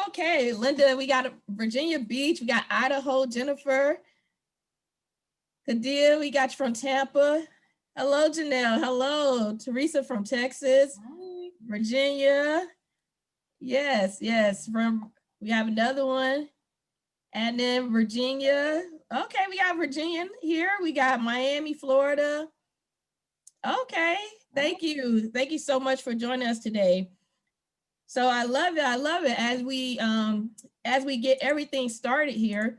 Okay, Linda, we got Virginia Beach, we got Idaho, Jennifer, Kadia, we got you from Tampa. Hello, Janelle. Hello, Teresa from Texas, Hi. Virginia. Yes, yes. We have another one, and then Virginia. Okay, we got Virginia here. We got Miami, Florida. Okay, thank you so much for joining us today. So I love it. I love it as we get everything started here.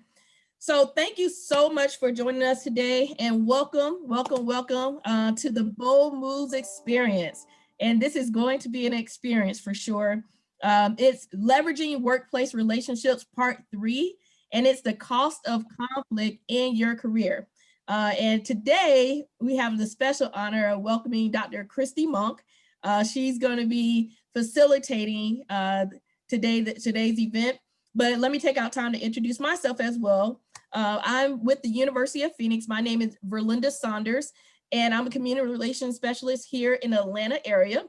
So thank you so much for joining us today, and welcome to the Bold Moves Experience. And this is going to be an experience for sure. It's leveraging workplace relationships part 3, and it's the cost of conflict in your career. And today we have the special honor of welcoming Dr. Christy Monk. She's going to be facilitating today's event. But let me take out time to introduce myself as well. I'm with the University of Phoenix. My name is Verlinda Saunders, and I'm a community relations specialist here in the Atlanta area.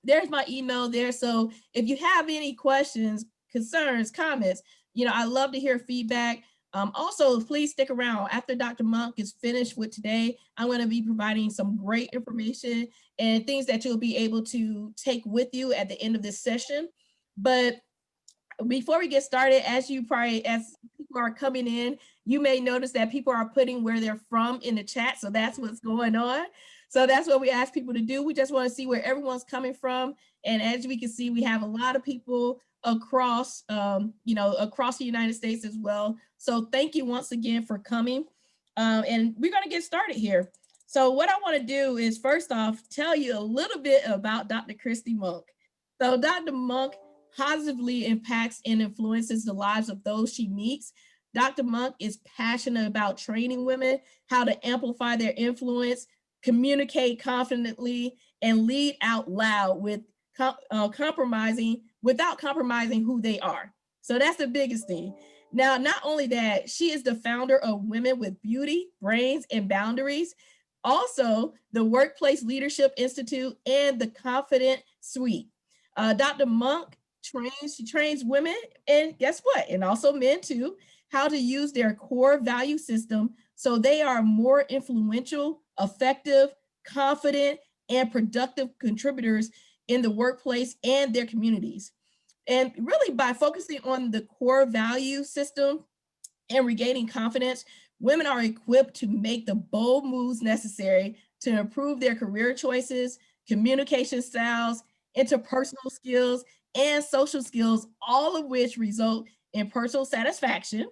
There's my email there. So if you have any questions, concerns, comments, I love to hear feedback. Also, please stick around. After Dr. Monk is finished with today, I'm going to be providing some great information and things that you'll be able to take with you at the end of this session. But before we get started, as people are coming in, you may notice that people are putting where they're from in the chat. So that's what's going on. So that's what we ask people to do. We just want to see where everyone's coming from. And as we can see, we have a lot of people across, across the United States as well. So thank you once again for coming. And we're going to get started here. So what I want to do is first off, tell you a little bit about Dr. Christy Monk. So Dr. Monk positively impacts and influences the lives of those she meets. Dr. Monk is passionate about training women how to amplify their influence, communicate confidently, and lead out loud without compromising who they are. So that's the biggest thing. Now, not only that, she is the founder of Women with Beauty, Brains, and Boundaries, also the Workplace Leadership Institute and the Confident Suite. Dr. Monk she trains women, and guess what? And also men too, how to use their core value system so they are more influential, effective, confident, and productive contributors in the workplace and their communities. And really, by focusing on the core value system and regaining confidence, women are equipped to make the bold moves necessary to improve their career choices, communication styles, interpersonal skills, and social skills, all of which result in personal satisfaction.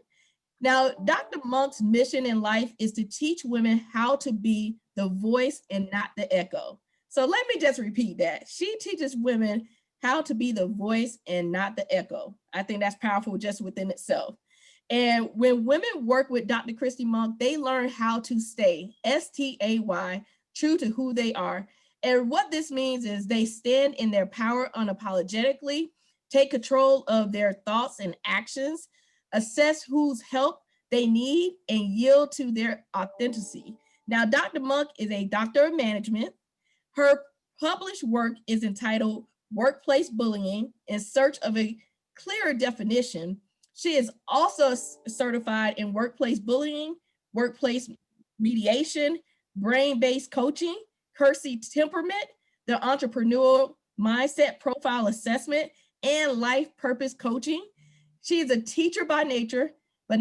Now, Dr. Monk's mission in life is to teach women how to be the voice and not the echo. So let me just repeat that. She teaches women how to be the voice and not the echo. I think that's powerful just within itself. And when women work with Dr. Christy Monk, they learn how to stay, STAY, true to who they are. And what this means is they stand in their power unapologetically, take control of their thoughts and actions, assess whose help they need, and yield to their authenticity. Now, Dr. Monk is a doctor of management. Her published work is entitled Workplace Bullying in Search of a Clearer Definition. She is also certified in workplace bullying, workplace mediation, brain-based coaching, Kersey temperament, the entrepreneurial mindset profile assessment, and life purpose coaching. She is a teacher by nature, but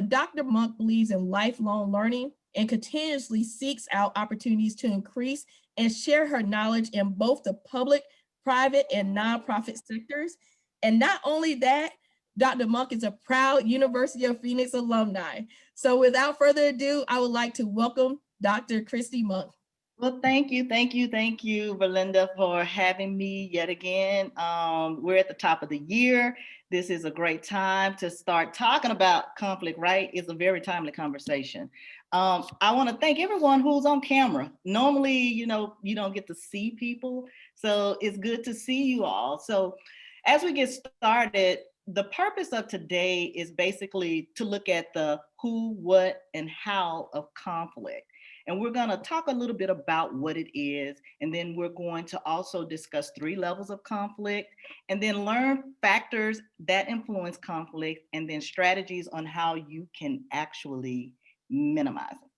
Dr. Monk believes in lifelong learning and continuously seeks out opportunities to increase and share her knowledge in both the public, private, and nonprofit sectors. And not only that, Dr. Monk is a proud University of Phoenix alumni. So without further ado, I would like to welcome Dr. Christy Monk. Well, thank you, Belinda, for having me yet again. We're at the top of the year. This is a great time to start talking about conflict, right? It's a very timely conversation. I want to thank everyone who's on camera. Normally, you don't get to see people, so it's good to see you all. So as we get started, the purpose of today is basically to look at the who, what, and how of conflict. And we're going to talk a little bit about what it is. And then we're going to also discuss 3 levels of conflict and then learn factors that influence conflict and then strategies on how you can actually minimize it.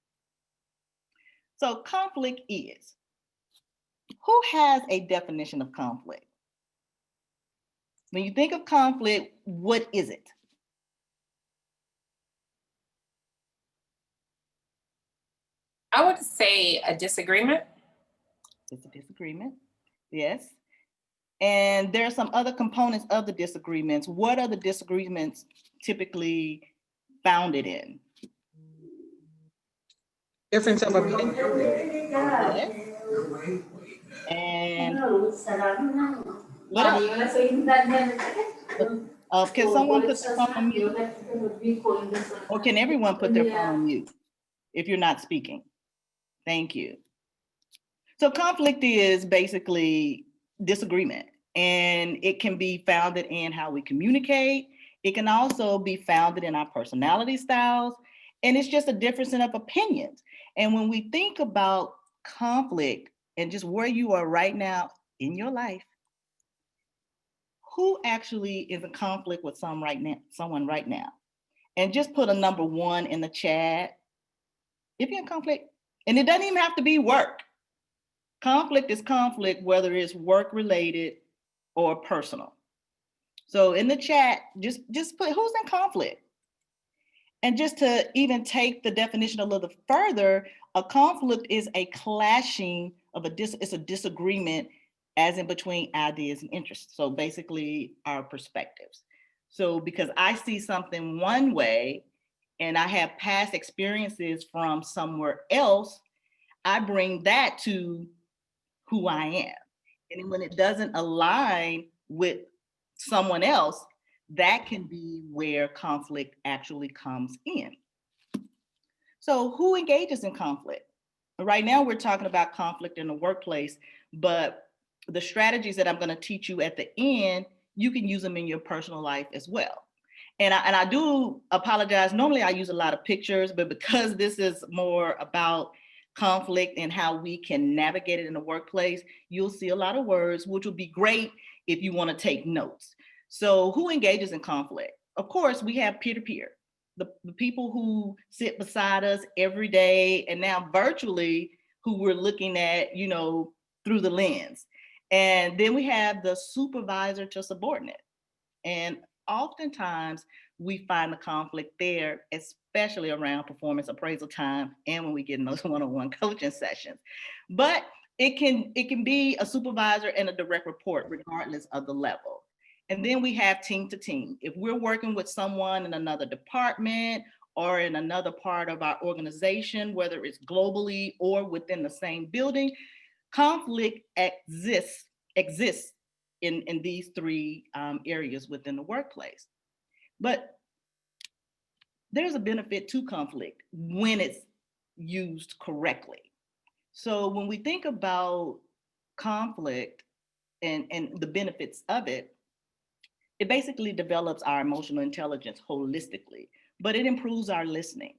So conflict is, who has a definition of conflict? When you think of conflict, what is it? I would say a disagreement. It's a disagreement, yes. And there are some other components of the disagreements. What are the disagreements typically founded in? Difference of opinion. Yes. And what else? Can someone put their phone on mute? Or can everyone put their phone on mute if you're not speaking? Thank you. So conflict is basically disagreement, and it can be founded in how we communicate. It can also be founded in our personality styles, and it's just a difference in of opinions. And when we think about conflict and just where you are right now in your life, who actually is in conflict with someone right now? And just put a number 1 in the chat if you're in conflict. And it doesn't even have to be work. Conflict is conflict, whether it's work related or personal. So in the chat, just put who's in conflict. And just to even take the definition a little further, a conflict is a clashing of it's a disagreement as in between ideas and interests. So basically our perspectives. So because I see something one way and I have past experiences from somewhere else, I bring that to who I am. And when it doesn't align with someone else, that can be where conflict actually comes in. So who engages in conflict? Right now, we're talking about conflict in the workplace, but the strategies that I'm going to teach you at the end, you can use them in your personal life as well. And I do apologize. Normally, I use a lot of pictures, but because this is more about conflict and how we can navigate it in the workplace, you'll see a lot of words, which will be great if you want to take notes. So who engages in conflict? Of course, we have peer-to-peer, the people who sit beside us every day and now virtually who we're looking at, through the lens. And then we have the supervisor to subordinate. And oftentimes we find the conflict there, especially around performance appraisal time and when we get in those one-on-one coaching sessions. But it can be a supervisor and a direct report regardless of the level. And then we have team to team. If we're working with someone in another department or in another part of our organization, whether it's globally or within the same building, conflict exists in these 3 areas within the workplace. But there's a benefit to conflict when it's used correctly. So when we think about conflict and the benefits of it, it basically develops our emotional intelligence holistically, but it improves our listening.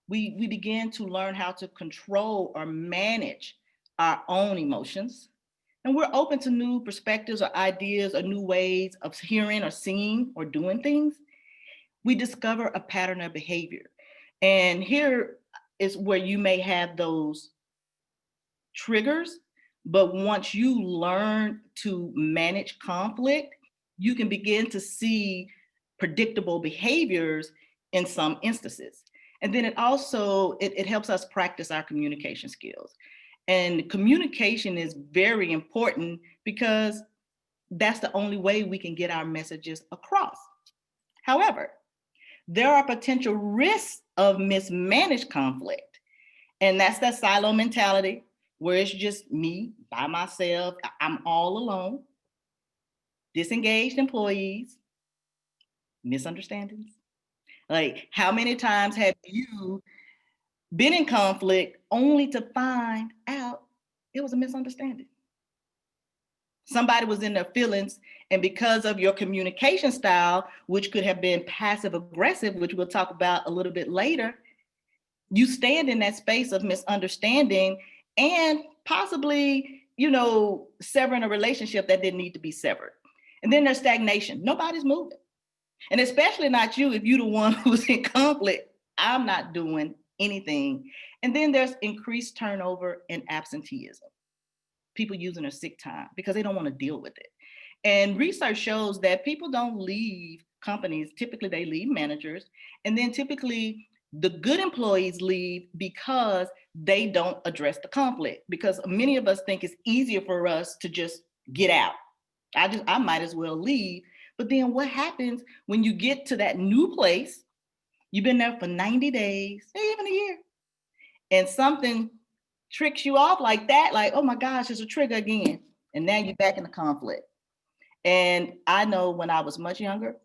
We begin to learn how to control or manage our own emotions. And we're open to new perspectives or ideas or new ways of hearing or seeing or doing things. We discover a pattern of behavior. And here is where you may have those triggers, but once you learn to manage conflict, you can begin to see predictable behaviors in some instances. And then it also, it helps us practice our communication skills. And communication is very important because that's the only way we can get our messages across. However, there are potential risks of mismanaged conflict. And that's that silo mentality where it's just me by myself, I'm all alone, disengaged employees, misunderstandings. Like, how many times have you been in conflict only to find out it was a misunderstanding? Somebody was in their feelings, and because of your communication style, which could have been passive aggressive, which we'll talk about a little bit later, you stand in that space of misunderstanding and possibly, you know, severing a relationship that didn't need to be severed. And then there's stagnation. Nobody's moving. And especially not you if you're the one who's in conflict. I'm not doing anything. And then there's increased turnover and absenteeism. People using their sick time because they don't want to deal with it. And research shows that people don't leave companies. Typically, they leave managers. And then typically, the good employees leave because they don't address the conflict. Because many of us think it's easier for us to just get out. I might as well leave. But then what happens when you get to that new place? You've been there for 90 days, even a year, and something tricks you off like that, like, oh my gosh, it's a trigger again. And now you're back in the conflict. And I know when I was much younger,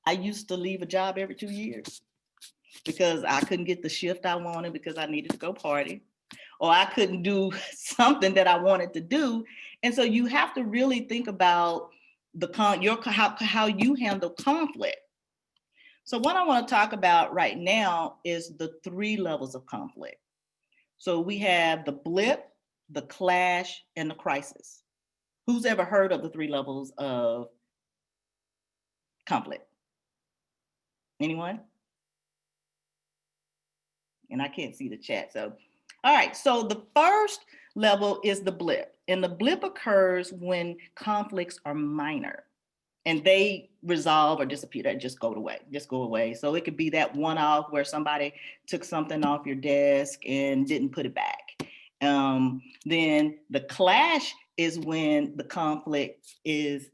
I used to leave a job every 2 years because I couldn't get the shift I wanted because I needed to go party, or I couldn't do something that I wanted to do. And so you have to really think about how you handle conflict. So what I want to talk about right now is the 3 levels of conflict. So we have the blip, the clash, and the crisis. Who's ever heard of the 3 levels of conflict? Anyone? And I can't see the chat. So, all right. So the first level is the blip. And the blip occurs when conflicts are minor and they resolve or disappear, that just go away. So it could be that one-off where somebody took something off your desk and didn't put it back. Then the clash is when the conflict is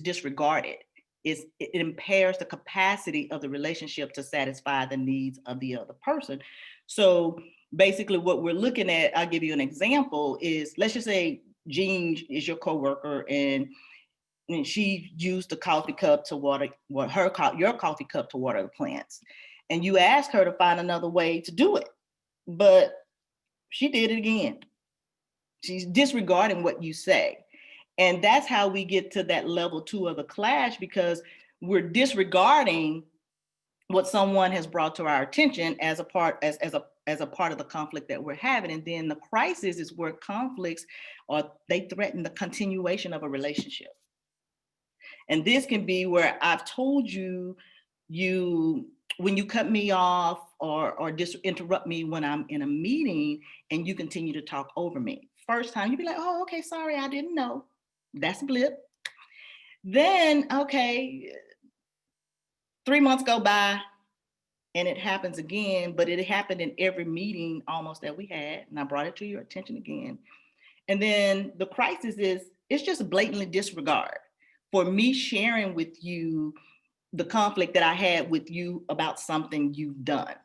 disregarded. It impairs the capacity of the relationship to satisfy the needs of the other person. So basically what we're looking at, I'll give you an example, is let's just say Jean is your coworker and she used the coffee cup to water your coffee cup to water the plants. And you ask her to find another way to do it, but she did it again. She's disregarding what you say. And that's how we get to that level 2 of the clash, because we're disregarding what someone has brought to our attention as a part of the conflict that we're having. And then the crisis is where conflicts they threaten the continuation of a relationship. And this can be where I've told you when you cut me off or just interrupt me when I'm in a meeting and you continue to talk over me. First time you'd be like, oh, okay, sorry, I didn't know. That's a blip. Then, okay, 3 months go by and it happens again, but it happened in every meeting almost that we had. And I brought it to your attention again. And then the crisis is, it's just blatantly disregard for me sharing with you the conflict that I had with you about something you've done.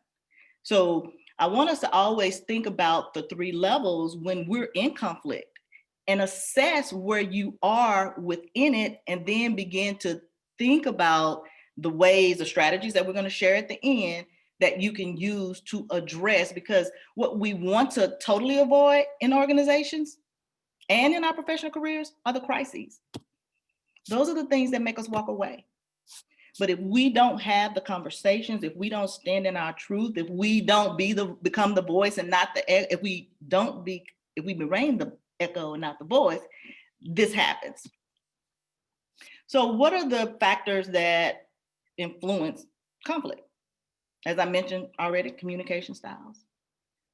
So I want us to always think about the 3 levels when we're in conflict and assess where you are within it, and then begin to think about the ways, the strategies that we're going to share at the end that you can use to address, because what we want to totally avoid in organizations and in our professional careers are the crises. Those are the things that make us walk away. But if we don't have the conversations, if we don't stand in our truth, if we don't become the voice and not the, if we remain the echo and not the voice, this happens. So what are the factors that influence conflict? As I mentioned already, communication styles,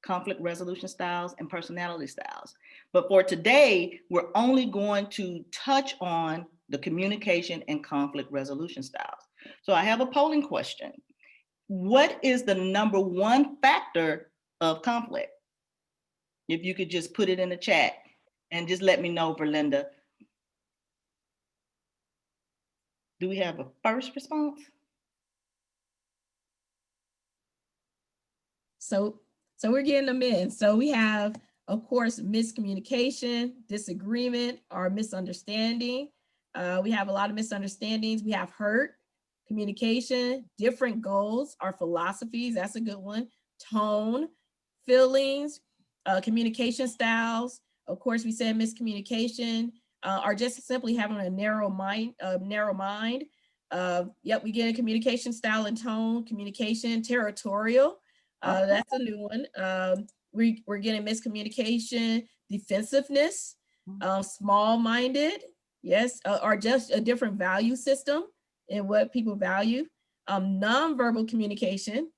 conflict resolution styles, and personality styles. But for today, we're only going to touch on the communication and conflict resolution styles. So I have a polling question. What is the number 1 factor of conflict? If you could just put it in the chat and just let me know, Verlinda. Do we have a first response? So we're getting them in. So we have, of course, miscommunication, disagreement, or misunderstanding. We have a lot of misunderstandings. We have hurt, communication, different goals, our philosophies, that's a good one, tone, feelings, communication styles. Of course, we said miscommunication, are just simply having a narrow mind. Yep, we get a communication style and tone, communication, territorial. That's a new one. We're getting miscommunication, defensiveness, small-minded, yes, or just a different value system in what people value. Nonverbal communication,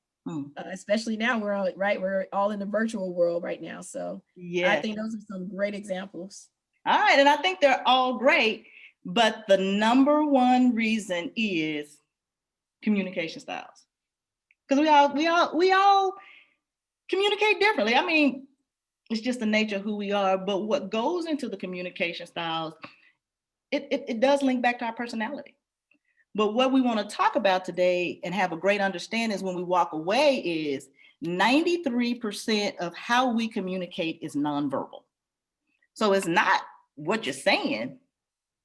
especially now we're all in the virtual world right now. So I think those are some great examples. All right, and I think they're all great, but the number one reason is communication styles. Because we all communicate differently. I mean, it's just the nature of who we are, but what goes into the communication styles, it does link back to our personality. But what we want to talk about today and have a great understanding is when we walk away is 93% of how we communicate is nonverbal. So it's not what you're saying,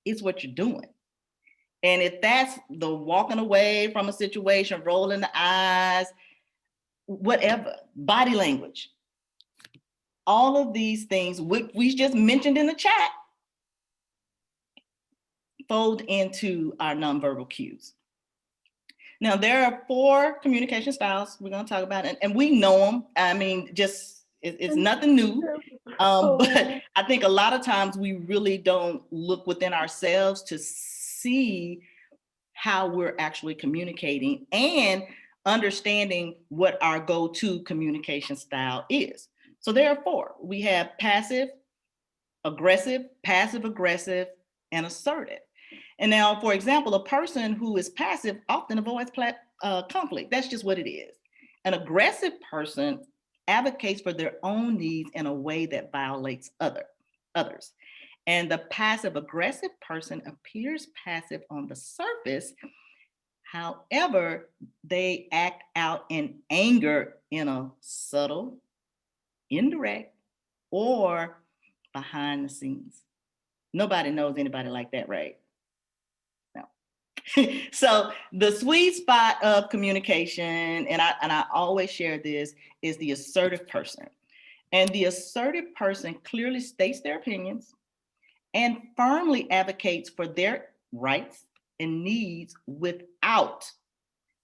it's what you're doing. And if that's the walking away from a situation, rolling the eyes, whatever, body language, all of these things we just mentioned in the chat fold into our nonverbal cues. Now, there are 4 communication styles we're going to talk about, and we know them. I mean, just it's nothing new. But I think a lot of times we really don't look within ourselves to see how we're actually communicating and understanding what our go-to communication style is. So there are 4. We have passive aggressive, passive aggressive, and assertive. And now, for example, a person who is passive often avoids conflict. That's just what it is. An aggressive person advocates for their own needs in a way that violates others. And the passive aggressive person appears passive on the surface. However, they act out in anger in a subtle, indirect, or behind the scenes. Nobody knows anybody like that, right? No. So the sweet spot of communication, and I always share this, is the assertive person. And the assertive person clearly states their opinions and firmly advocates for their rights and needs without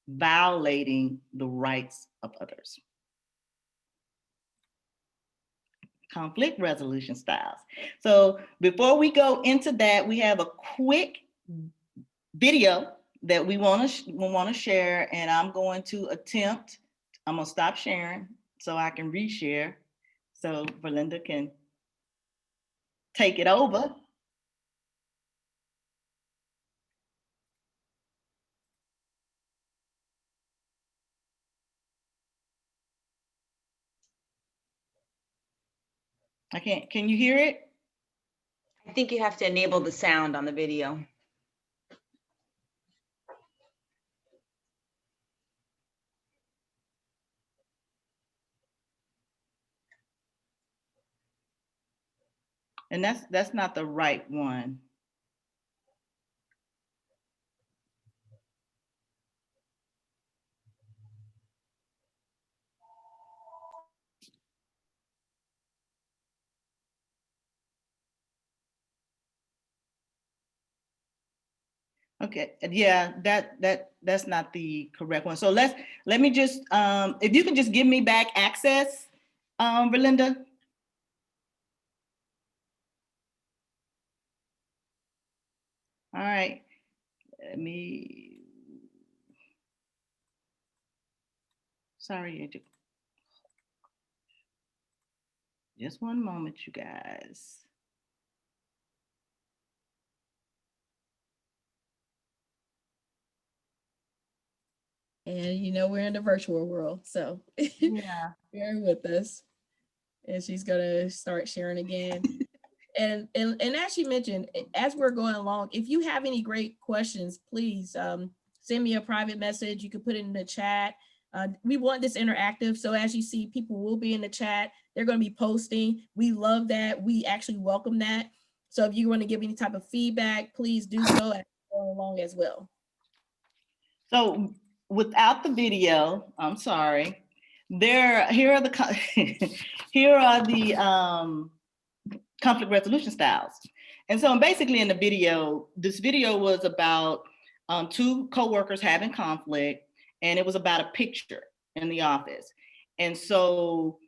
violating the rights of others. Conflict resolution styles. So before we go into that, we have a quick video that we want to share, and I'm going to stop sharing so I can reshare so Verlinda can take it over. Can you hear it? I think you have to enable the sound on the video. And that's not the right one. Okay, yeah, that's not the correct one. So let me just, if you can just give me back access, Verlinda. All right, sorry, just one moment, you guys. And we're in the virtual world, so yeah, bear with us. And she's gonna start sharing again. and as she mentioned, as we're going along, if you have any great questions, please send me a private message. You can put it in the chat. We want this interactive, so as you see, people will be in the chat. They're going to be posting. We love that. We actually welcome that. So if you want to give any type of feedback, please do so as we go along as well. So without the video, I'm sorry. Here are the conflict resolution styles. And so basically in the video, this video was about 2 coworkers having conflict, and it was about a picture in the office. And so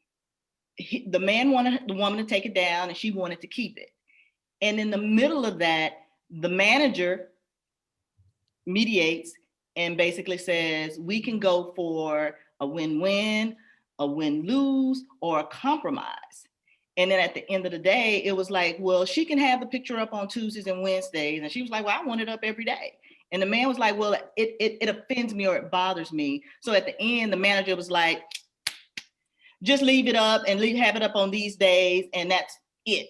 the man wanted the woman to take it down and she wanted to keep it. And in the middle of that, the manager mediates and basically says, we can go for a win-win, a win-lose, or a compromise. And then at the end of the day, it was like, well, she can have the picture up on Tuesdays and Wednesdays. And she was like, well, I want it up every day. And the man was like, well, it offends me or it bothers me. So at the end, the manager was like, just leave it up and have it up on these days, and that's it.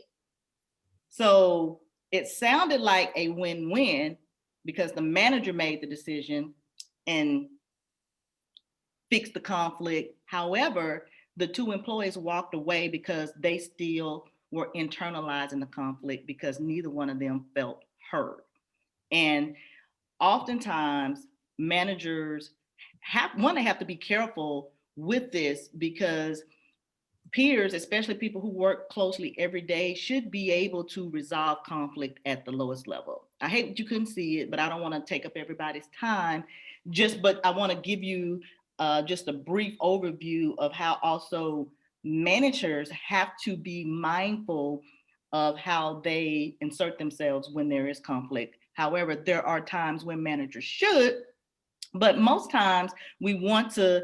So it sounded like a win-win because the manager made the decision and fixed the conflict. However, the two employees walked away because they still were internalizing the conflict because neither one of them felt heard. And oftentimes managers they have to be careful with this because peers, especially people who work closely every day, should be able to resolve conflict at the lowest level. I hate that you couldn't see it, but I don't want to take up everybody's time. But I want to give you just a brief overview of how also managers have to be mindful of how they insert themselves when there is conflict. However, there are times when managers should, but most times we want to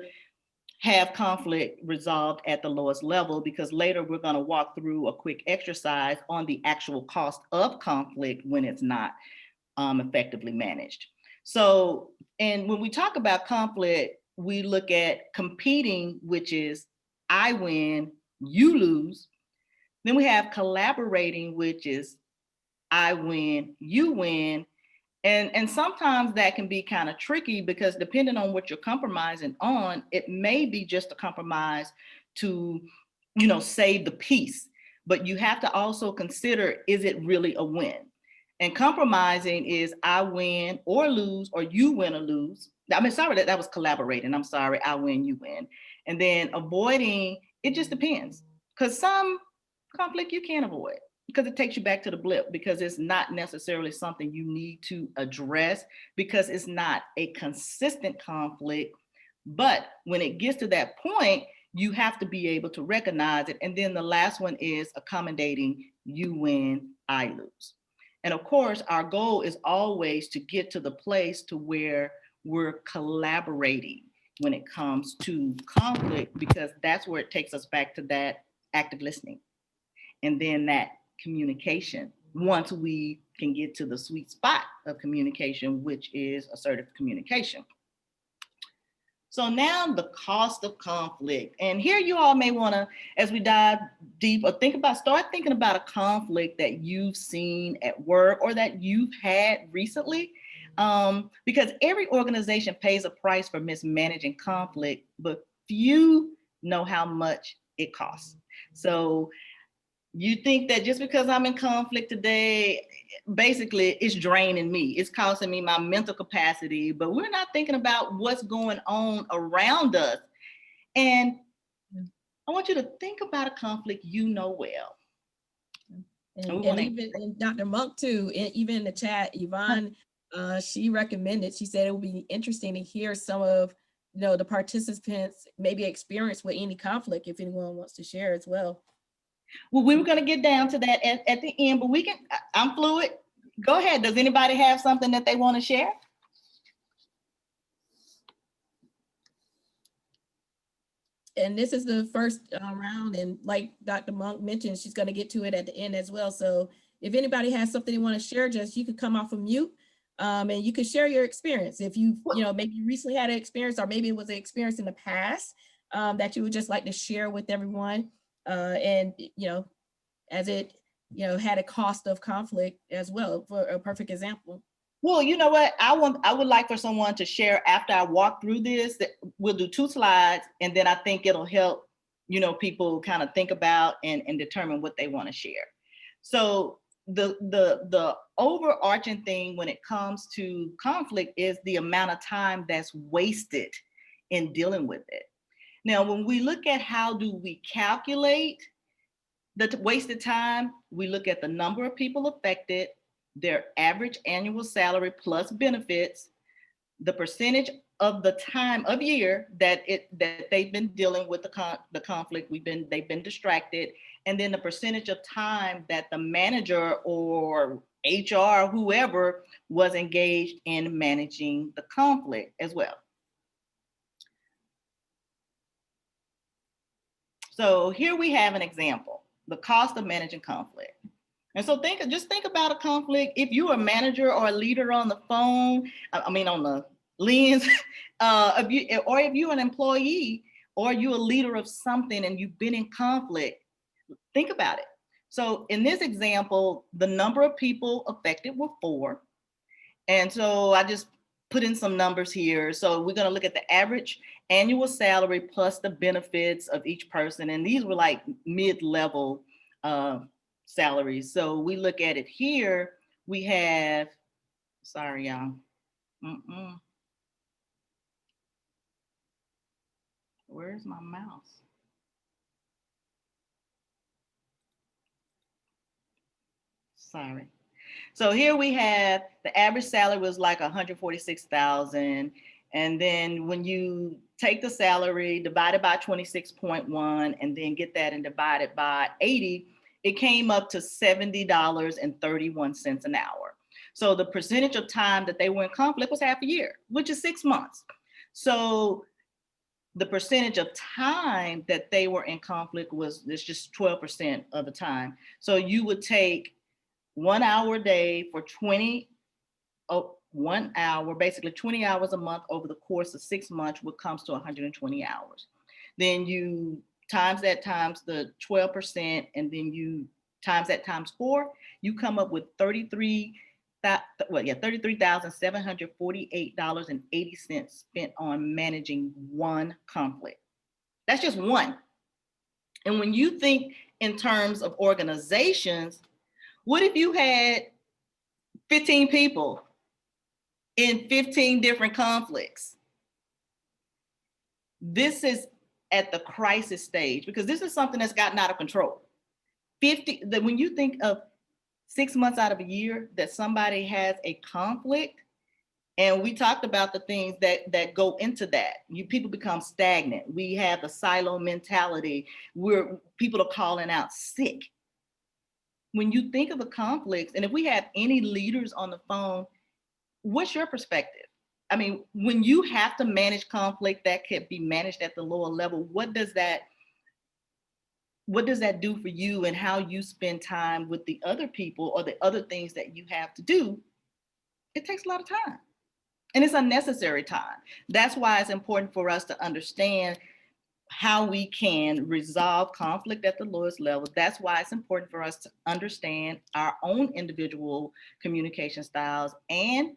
have conflict resolved at the lowest level because later we're going to walk through a quick exercise on the actual cost of conflict when it's not effectively managed. So, and when we talk about conflict, we look at competing, which is I win, you lose. Then we have collaborating, which is I win, you win. And sometimes that can be kind of tricky because depending on what you're compromising on, it may be just a compromise to, save the peace. But you have to also consider, is it really a win? And compromising is I win or lose, or you win or lose. That was collaborating. I'm sorry, I win, you win. And then avoiding, it just depends. Because some conflict you can't avoid, because it takes you back to the blip, because it's not necessarily something you need to address because it's not a consistent conflict. But when it gets to that point, you have to be able to recognize it. And then the last one is accommodating, you win, I lose. And of course, our goal is always to get to the place to where we're collaborating when it comes to conflict, because that's where it takes us back to that active listening. And then that communication, once we can get to the sweet spot of communication, which is assertive communication. So now the cost of conflict. And here you all may want to, as we dive deep, or start thinking about a conflict that you've seen at work or that you've had recently. Because every organization pays a price for mismanaging conflict, but few know how much it costs. So you think that just because I'm in conflict today, basically it's draining me. It's costing me my mental capacity, but we're not thinking about what's going on around us. And I want you to think about a conflict you know well. And even and Dr. Monk too, and even in the chat, Yvonne, she recommended, she said it would be interesting to hear some of the participants maybe experience with any conflict, if anyone wants to share as well. Well, we were going to get down to that at the end, but I'm fluid. Go ahead. Does anybody have something that they want to share? And this is the first round, and like Dr. Monk mentioned, she's going to get to it at the end as well. So if anybody has something they want to share, just you could come off of mute and you could share your experience. If you maybe recently had an experience, or maybe it was an experience in the past that you would just like to share with everyone. And as it had a cost of conflict as well, for a perfect example. Well, you know what, I would like for someone to share after I walk through this. We'll do 2 slides, and then I think it'll help people kind of think about and determine what they want to share. So the overarching thing when it comes to conflict is the amount of time that's wasted in dealing with it. Now, when we look at how do we calculate the wasted time, we look at the number of people affected, their average annual salary plus benefits, the percentage of the time of year that they've been dealing with the conflict, they've been distracted, and then the percentage of time that the manager or HR, whoever, was engaged in managing the conflict as well. So here we have an example, the cost of managing conflict. And so just think about a conflict. If you're a manager or a leader on the phone, on the lens, if you're an employee or you're a leader of something and you've been in conflict, think about it. So in this example, the number of people affected were 4. And so I just put in some numbers here. So we're going to look at the average annual salary plus the benefits of each person. And these were like mid-level salaries. So we look at it here. We have, sorry, y'all. Where's my mouse? Sorry. So here we have the average salary was like 146,000. And then when you take the salary, divide it by 26.1, and then get that and divide it by 80, it came up to $70.31 an hour. So the percentage of time that they were in conflict was half a year, which is 6 months. So the percentage of time that they were in conflict it's just 12% of the time. So you would take 1 hour a day for 1 hour, basically 20 hours a month over the course of 6 months, which comes to 120 hours. Then you times that times the 12%, and then you times that times 4, you come up with $33,748.80 spent on managing one conflict. That's just one. And when you think in terms of organizations, what if you had 15 people in 15 different conflicts? This is at the crisis stage, because this is something that's gotten out of control. When you think of 6 months out of a year that somebody has a conflict, and we talked about the things that go into that. People become stagnant. We have the silo mentality where people are calling out sick. When you think of the conflicts, and if we have any leaders on the phone, what's your perspective? I mean, when you have to manage conflict that can be managed at the lower level, what does that do for you and how you spend time with the other people or the other things that you have to do? It takes a lot of time, and it's unnecessary time. That's why it's important for us to understand how we can resolve conflict at the lowest level. That's why it's important for us to understand our own individual communication styles and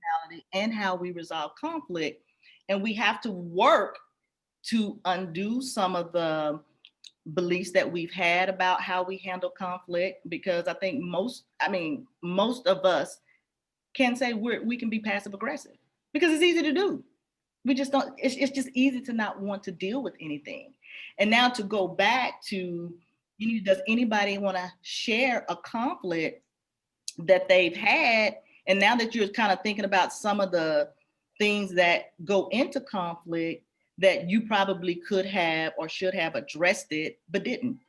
personality and how we resolve conflict. And we have to work to undo some of the beliefs that we've had about how we handle conflict, because I think most of us can say we can be passive aggressive because it's easy to do. We just don't, it's just easy to not want to deal with anything. And now to go back to, does anybody want to share a conflict that they've had? And now that you're kind of thinking about some of the things that go into conflict that you probably could have or should have addressed it, but didn't.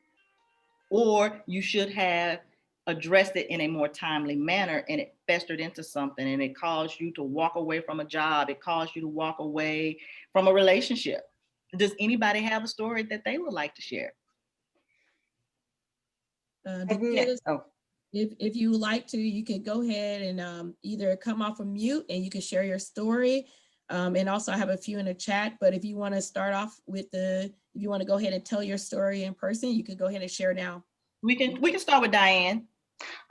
Or you should have addressed it in a more timely manner, and it festered into something, and it caused you to walk away from a job. It caused you to walk away from a relationship. Does anybody have a story that they would like to share? If you would like to, you can go ahead and either come off of mute and you can share your story. And also I have a few in the chat, but if you want to start off with if you want to go ahead and tell your story in person, you can go ahead and share now. We can start with Diane.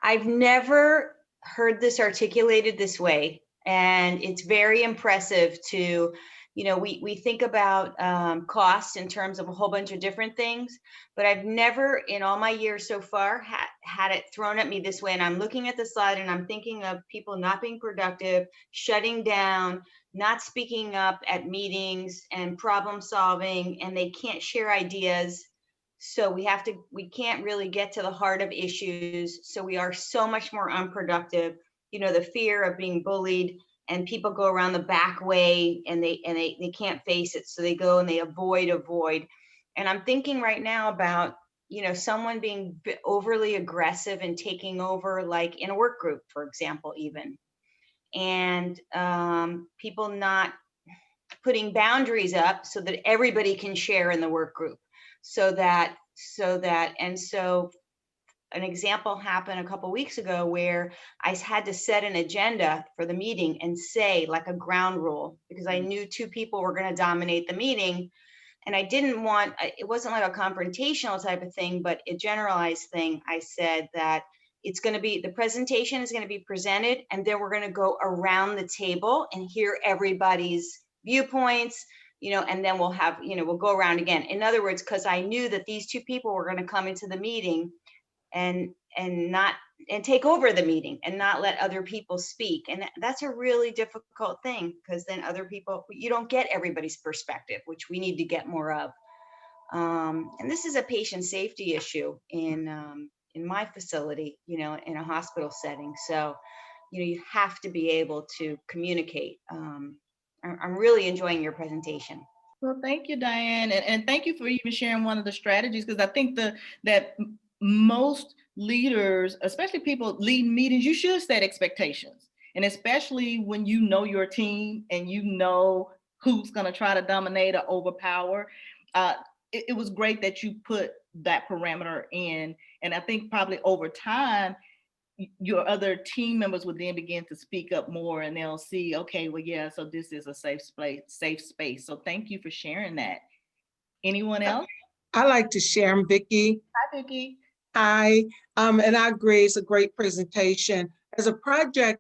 I've never heard this articulated this way, and it's very impressive to, we think about costs in terms of a whole bunch of different things, but I've never in all my years so far had it thrown at me this way. And I'm looking at the slide and I'm thinking of people not being productive, shutting down, not speaking up at meetings and problem solving, and they can't share ideas. So we can't really get to the heart of issues. So we are so much more unproductive. The fear of being bullied, and people go around the back way and they can't face it. So they go and they avoid. And I'm thinking right now about, someone being overly aggressive and taking over, like in a work group, for example, even, and people not putting boundaries up so that everybody can share in the work group. So an example happened a couple weeks ago where I had to set an agenda for the meeting and say, like, a ground rule, because I knew two people were going to dominate the meeting. And I didn't want, it wasn't like a confrontational type of thing, but a generalized thing. I said that the presentation is going to be presented, and then we're going to go around the table and hear everybody's viewpoints, and then we'll go around again. In other words, because I knew that these two people were going to come into the meeting and take over the meeting and not let other people speak. And that's a really difficult thing, because then you don't get everybody's perspective, which we need to get more of. And this is a patient safety issue in my facility, in a hospital setting. So, you have to be able to communicate. I'm really enjoying your presentation. Well, thank you, Diane. And thank you for even sharing one of the strategies, because I think that most leaders, especially people leading meetings, you should set expectations. And especially when you know your team and you know who's going to try to dominate or overpower. It was great that you put that parameter in. And I think probably over time, your other team members would then begin to speak up more, and they'll see, okay, well, yeah, so this is a safe space. So thank you for sharing that. Anyone else? I like to share. I'm Vicki. Hi, Vicki. Hi, and I agree, it's a great presentation. As a project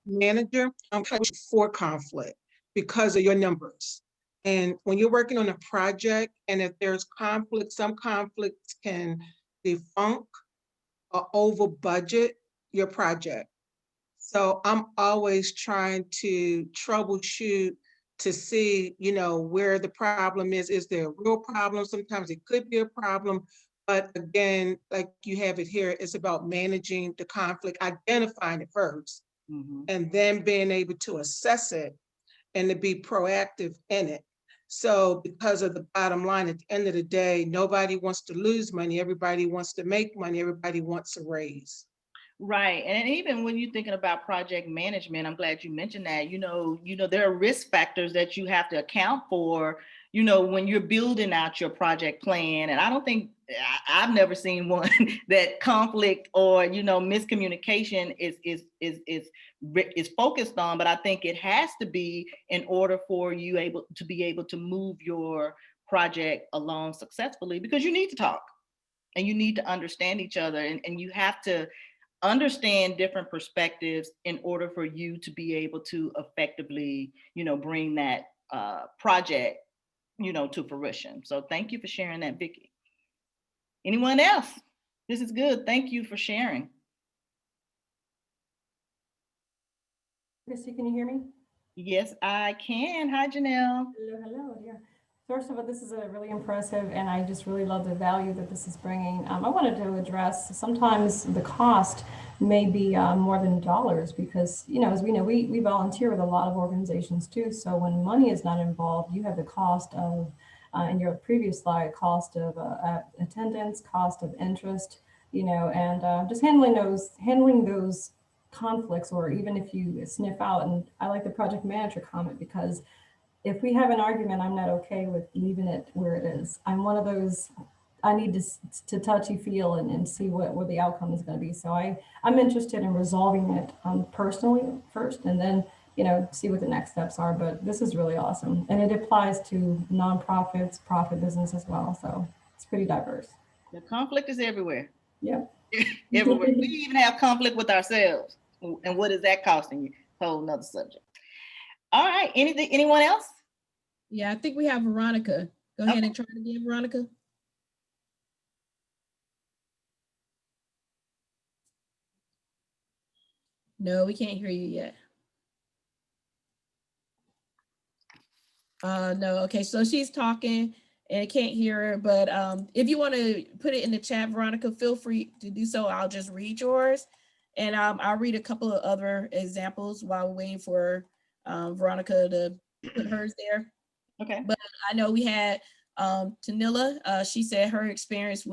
manager, I'm for conflict because of your numbers. And when you're working on a project, and if there's conflict, some conflicts can defunk or over budget your project. So I'm always trying to troubleshoot to see, where the problem is. Is there a real problem? Sometimes it could be a problem, but again, like you have it here, it's about managing the conflict, identifying it first, and then being able to assess it and to be proactive in it. So because of the bottom line, at the end of the day, nobody wants to lose money. Everybody wants to make money. Everybody wants a raise. Right. And even when you're thinking about project management, I'm glad you mentioned that, there are risk factors that you have to account for, when you're building out your project plan. And I don't think I've never seen one that conflict or, miscommunication is focused on, but I think it has to be in order for you to be able to move your project along successfully, because you need to talk and you need to understand each other, and you have to understand different perspectives in order for you to be able to effectively, bring that project, to fruition. So thank you for sharing that, Vicki. Anyone else? This is good. Thank you for sharing. Christy, can you hear me? Yes, I can. Hi, Janelle. Hello, dear. First of all, this is a really impressive, and I just really love the value that this is bringing. I wanted to address, sometimes the cost may be more than dollars, because, as we know, we volunteer with a lot of organizations too. So when money is not involved, you have the cost of, in your previous slide, cost of attendance, cost of interest, and just handling those conflicts, or even if you sniff out. And I like the project manager comment, because if we have an argument, I'm not okay with leaving it where it is. I'm one of those, I need to touchy feel and see what the outcome is going to be. So I'm interested in resolving it personally first, and then, see what the next steps are. But this is really awesome. And it applies to nonprofits, profit business as well. So it's pretty diverse. The conflict is everywhere. Yep. Everywhere. We even have conflict with ourselves. And what is that costing you? Whole nother subject. All right. Anyone else? Yeah, I think we have Veronica. Go ahead and try it again, Veronica. No, we can't hear you yet. No, okay, so she's talking and I can't hear her, but if you want to put it in the chat, Veronica, feel free to do so. I'll just read yours And I'll read a couple of other examples while we're waiting for Veronica to put hers there. Okay. But I know we had Tanilla. She said her experience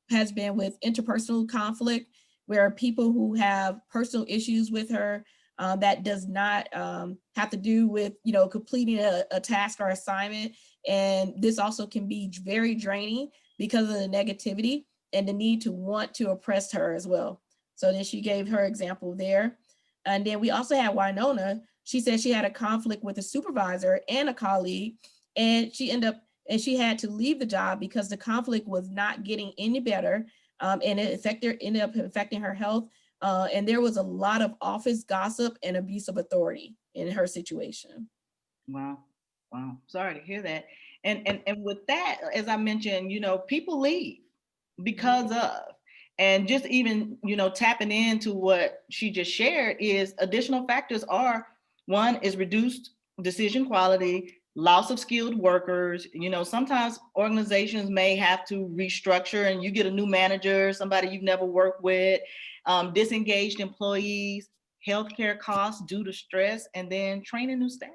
has been with interpersonal conflict, where people who have personal issues with her that does not have to do with, completing a task or assignment. And this also can be very draining because of the negativity and the need to want to oppress her as well. So then she gave her example there. And then we also had Winona. She said she had a conflict with a supervisor and a colleague, and she had to leave the job because the conflict was not getting any better, and it ended up affecting her health. And there was a lot of office gossip and abuse of authority in her situation. Wow. Wow. Sorry to hear that. And with that, as I mentioned, people leave because of, and just even, tapping into what she just shared is additional factors are, one is reduced decision quality, loss of skilled workers. Sometimes organizations may have to restructure and you get a new manager, somebody you've never worked with, disengaged employees, healthcare costs due to stress, and then training new staff.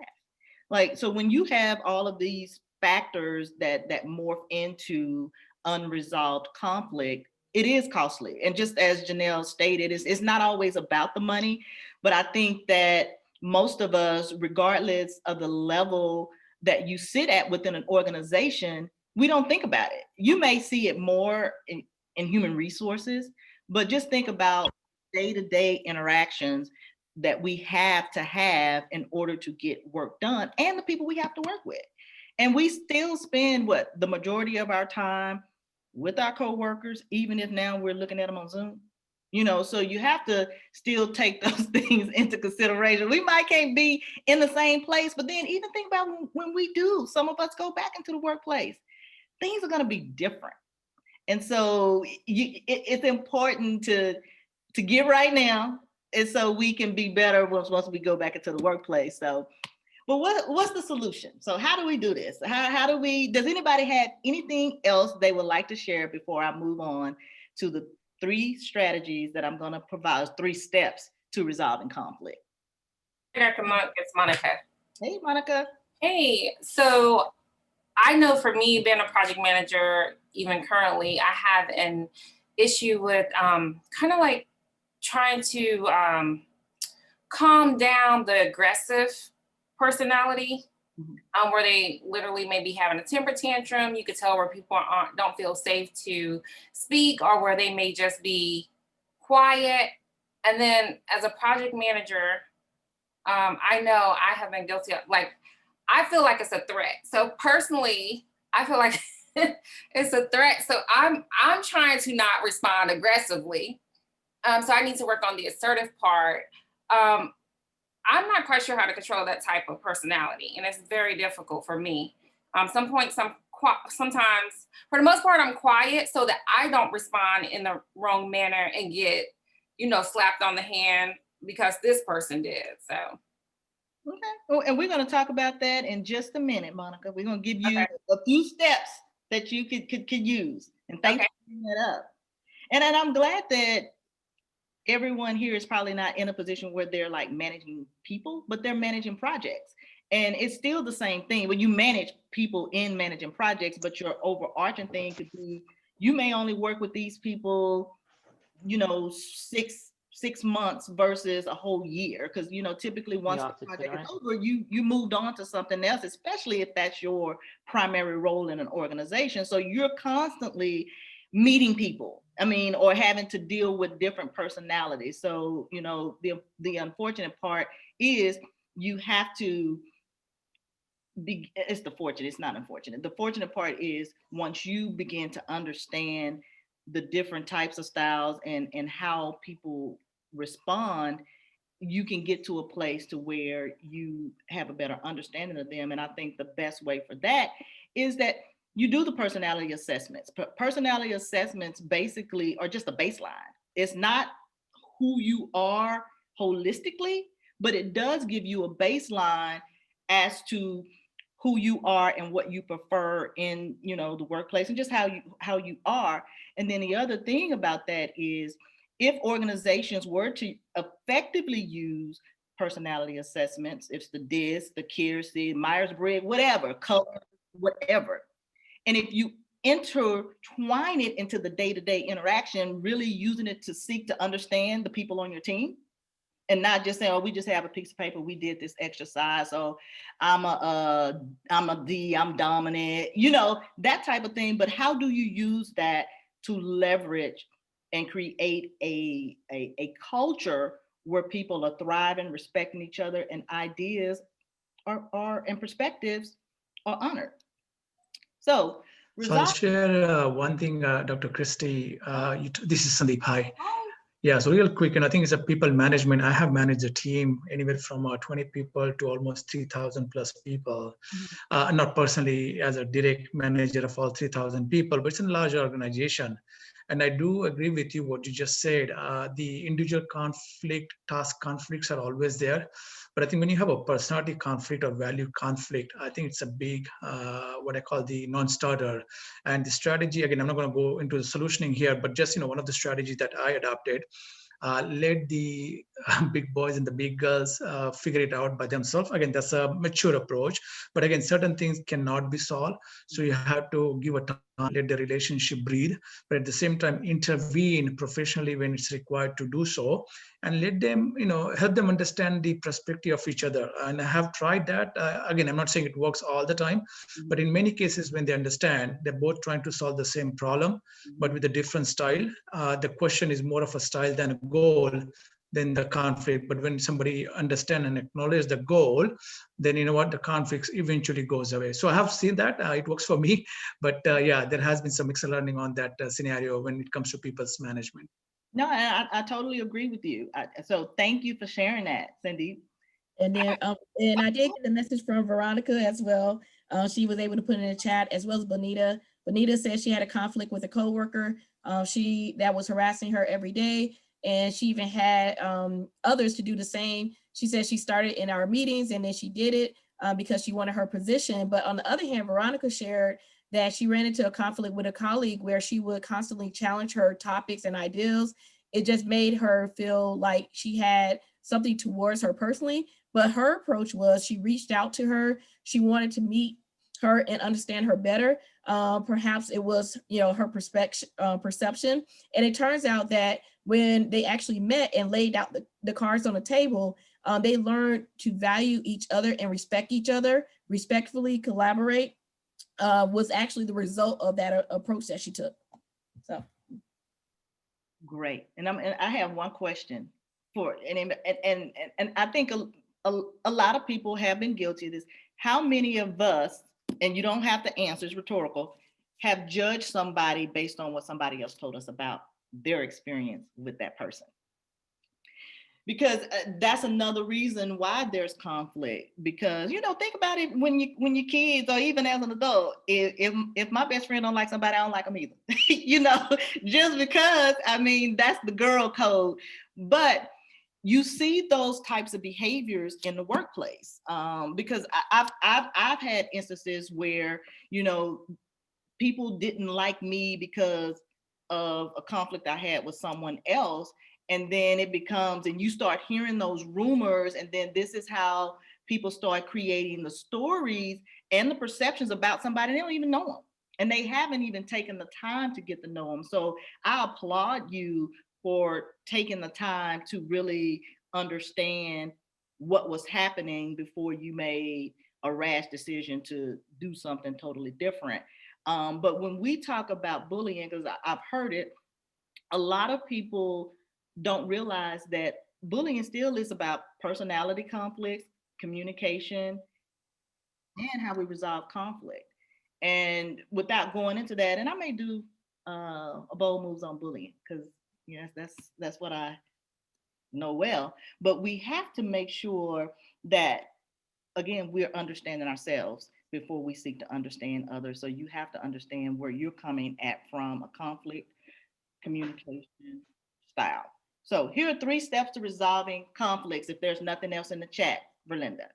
So when you have all of these factors that morph into unresolved conflict, it is costly. And just as Janelle stated, it's not always about the money, but I think that most of us, regardless of the level that you sit at within an organization, we don't think about it. You may see it more in human resources, but just think about day-to-day interactions that we have to have in order to get work done, and the people we have to work with. And we still spend the majority of our time with our coworkers, even if now we're looking at them on Zoom. So you have to still take those things into consideration. We might can't be in the same place, but then even think about when we do, some of us go back into the workplace, things are going to be different. And so it's important to get right now, and so we can be better once we go back into the workplace. So, but what's the solution? So how do we do this? Does anybody have anything else they would like to share before I move on to the 3 strategies that I'm going to provide, 3 steps to resolving conflict? Dr. Monk, it's Monica. Hey, Monica. Hey, so I know for me, being a project manager, even currently, I have an issue with kind of like trying to calm down the aggressive personality, where they literally may be having a temper tantrum. You could tell where people don't feel safe to speak, or where they may just be quiet. And then as a project manager, I know I have been guilty of, I feel like it's a threat. So personally, I feel like it's a threat. So I'm trying to not respond aggressively. So I need to work on the assertive part. I'm not quite sure how to control that type of personality, and it's very difficult for me. Sometimes, for the most part, I'm quiet so that I don't respond in the wrong manner and get, slapped on the hand because this person did. So. Okay. Well, and we're going to talk about that in just a minute, Monica. We're going to give you a few steps that you could use. And thanks for bringing that up. And I'm glad that everyone here is probably not in a position where they're managing people, but they're managing projects. And it's still the same thing. When you manage people in managing projects, but your overarching thing could be, you may only work with these people, 6 months versus a whole year. Because, typically once the project is over, you moved on to something else, especially if that's your primary role in an organization. So you're constantly meeting people, or having to deal with different personalities. So, the unfortunate part is you have to it's not unfortunate. The fortunate part is once you begin to understand the different types of styles and how people respond, you can get to a place to where you have a better understanding of them. And I think the best way for that is that you do the personality assessments. Personality assessments basically are just a baseline. It's not who you are holistically, but it does give you a baseline as to who you are and what you prefer in, the workplace, and just how you are. And then the other thing about that is if organizations were to effectively use personality assessments, it's the DISC, the Keirsey, Myers-Briggs, whatever, color, whatever. And if you intertwine it into the day-to-day interaction, really using it to seek to understand the people on your team, and not just saying, oh, we just have a piece of paper, we did this exercise, so I'm a D, I'm dominant, you know, that type of thing. But how do you use that to leverage and create a culture where people are thriving, respecting each other, and ideas are and perspectives are honored? So I'll share one thing, Dr. Christie. This is Sandeep. Hi. Yeah, so real quick, and I think it's a people management. I have managed a team anywhere from 20 people to almost 3,000 plus people. Not personally as a direct manager of all 3,000 people, but it's a large organization. And I do agree with you what you just said. The individual task conflicts are always there. But I think when you have a personality conflict or value conflict, I think it's a big, what I call the non-starter. And the strategy, again, I'm not going to go into the solutioning here, but just, one of the strategies that I adopted, let the big boys and the big girls figure it out by themselves. Again, that's a mature approach. But again, certain things cannot be solved. So you have to give a time, let the relationship breathe, but at the same time, intervene professionally when it's required to do so, and let them, help them understand the perspective of each other. And I have tried that. Again, I'm not saying it works all the time, but in many cases, when they understand, they're both trying to solve the same problem, but with a different style. The question is more of a style than a goal than the conflict. But when somebody understand and acknowledge the goal, then the conflict eventually goes away. So I have seen that it works for me, but yeah, there has been some mixed learning on that scenario when it comes to people's management. No, I totally agree with you. So thank you for sharing that, Cindy. And then, and I did get the message from Veronica as well. She was able to put in the chat, as well as Bonita. Bonita said she had a conflict with a coworker. That was harassing her every day. And she even had others to do the same. She said she started in our meetings and then she did it because she wanted her position. But on the other hand, Veronica shared that she ran into a conflict with a colleague where she would constantly challenge her topics and ideals. It just made her feel like she had something towards her personally. But her approach was she reached out to her. She wanted to meet her and understand her better. Perhaps it was, her perception. And it turns out that when they actually met and laid out the cards on the table, they learned to value each other and respect each other, respectfully collaborate, was actually the result of that approach that she took. So. Great. And I have one question and I think a lot of people have been guilty of this. How many of us, and you don't have to answer, it's rhetorical, have judged somebody based on what somebody else told us about their experience with that person? Because that's another reason why there's conflict. Because think about it when you're kids, or even as an adult. If my best friend don't like somebody, I don't like them either. Just because, that's the girl code. But you see those types of behaviors in the workplace, because I've had instances where people didn't like me because of a conflict I had with someone else. And then it becomes, and you start hearing those rumors, and then this is how people start creating the stories and the perceptions about somebody. They don't even know them, and they haven't even taken the time to get to know them. So I applaud you for taking the time to really understand what was happening before you made a rash decision to do something totally different. But when we talk about bullying, because I've heard it, a lot of people don't realize that bullying still is about personality conflicts, communication, and how we resolve conflict. And without going into that, and I may do a bold moves on bullying, because that's what I know well. But we have to make sure that, again, we're understanding ourselves before we seek to understand others. So you have to understand where you're coming at from a conflict communication style. So here are 3 steps to resolving conflicts, if there's nothing else in the chat, Verlinda.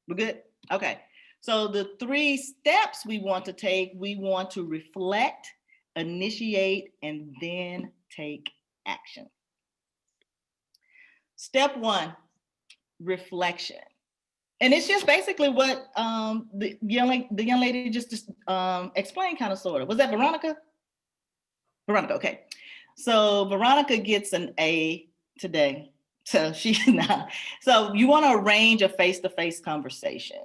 We're good? Okay. So the 3 steps we want to take, we want to reflect, initiate, and then take action. Step 1, reflection. And it's just basically what the young lady just explained, kind of, sort of. Was that Veronica? Veronica, okay. So Veronica gets an A today. So so you want to arrange a face-to-face conversation.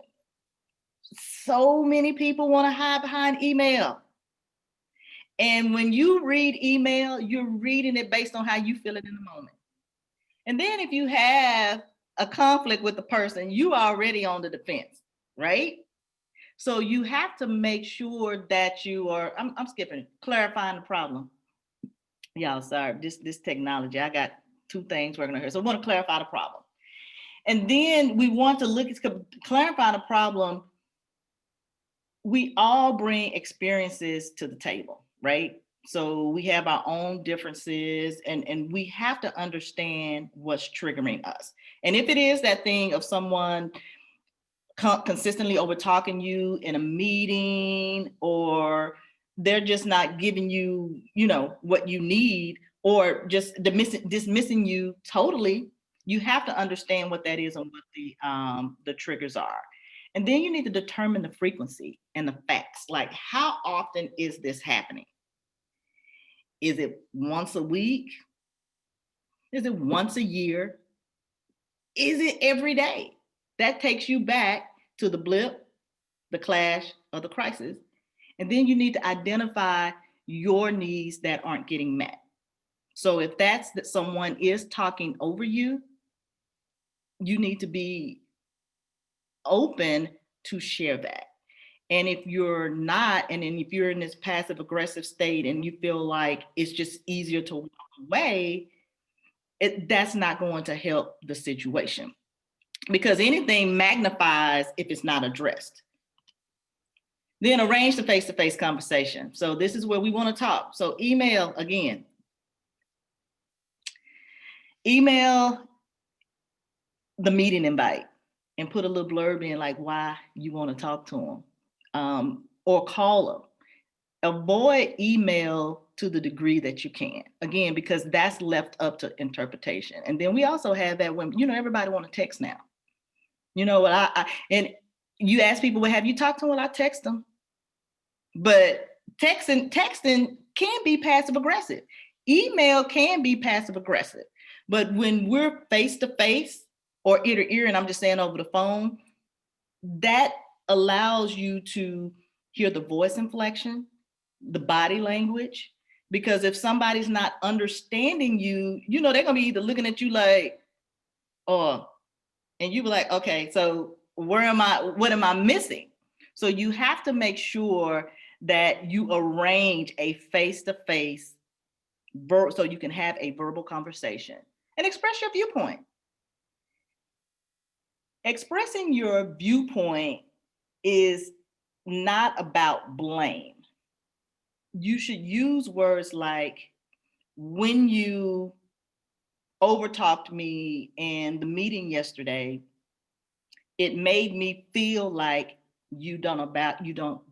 So many people want to hide behind email. And when you read email, you're reading it based on how you feel it in the moment. And then if you have a conflict with the person, you are already on the defense, right? So you have to make sure that you are, I'm skipping, clarifying the problem. Y'all, sorry, this technology, I got 2 things working on here. So I want to clarify the problem. And then we want to look at clarify the problem. We all bring experiences to the table, right? So we have our own differences, and we have to understand what's triggering us. And if it is that thing of someone consistently over talking you in a meeting, or they're just not giving you, what you need, or just dismissing you totally, you have to understand what that is and what the triggers are. And then you need to determine the frequency and the facts. Like, how often is this happening? Is it once a week? Is it once a year? Is it every day? That takes you back to the blip, the clash, or the crisis. And then you need to identify your needs that aren't getting met. So if that's that someone is talking over you, you need to be open to share that. And if you're not, and then if you're in this passive aggressive state and you feel like it's just easier to walk away, that's not going to help the situation, because anything magnifies if it's not addressed. Then arrange the face-to-face conversation. So this is where we want to talk. So email, again. Email the meeting invite and put a little blurb in, like why you want to talk to them, or call them. Avoid email to the degree that you can, again, because that's left up to interpretation. And then we also have that when, everybody want to text now. And you ask people, well, have you talked to them? Well, I text them. But texting can be passive aggressive. Email can be passive aggressive. But when we're face to face or ear to ear, and I'm just saying over the phone, that allows you to hear the voice inflection, the body language. Because if somebody's not understanding you, they're gonna be either looking at you like, oh, and you be like, okay, so what am I missing? So you have to make sure that you arrange a face-to-face so you can have a verbal conversation and express your viewpoint. Expressing your viewpoint is not about blame. You should use words like, when you overtalked me in the meeting yesterday, it made me feel like you don't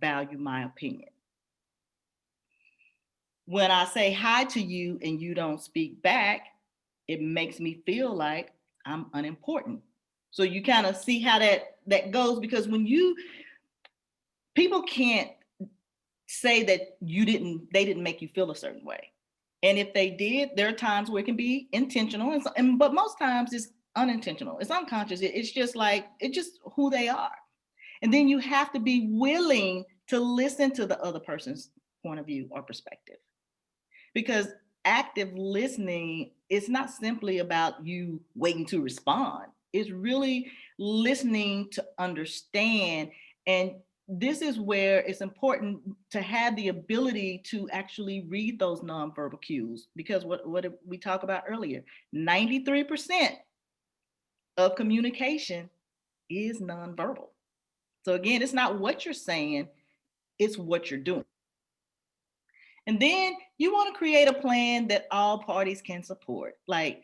value my opinion. When I say hi to you and you don't speak back, it makes me feel like I'm unimportant. So you kind of see how that goes, because when people can't say that they didn't make you feel a certain way. And if they did, there are times where it can be intentional, but most times it's unintentional. It's unconscious. It's just who they are. And then you have to be willing to listen to the other person's point of view or perspective. Because active listening is not simply about you waiting to respond. It's really listening to understand. And this is where it's important to have the ability to actually read those nonverbal cues, because what we talked about earlier, 93% of communication is nonverbal. So again, it's not what you're saying, it's what you're doing. And then you want to create a plan that all parties can support. Like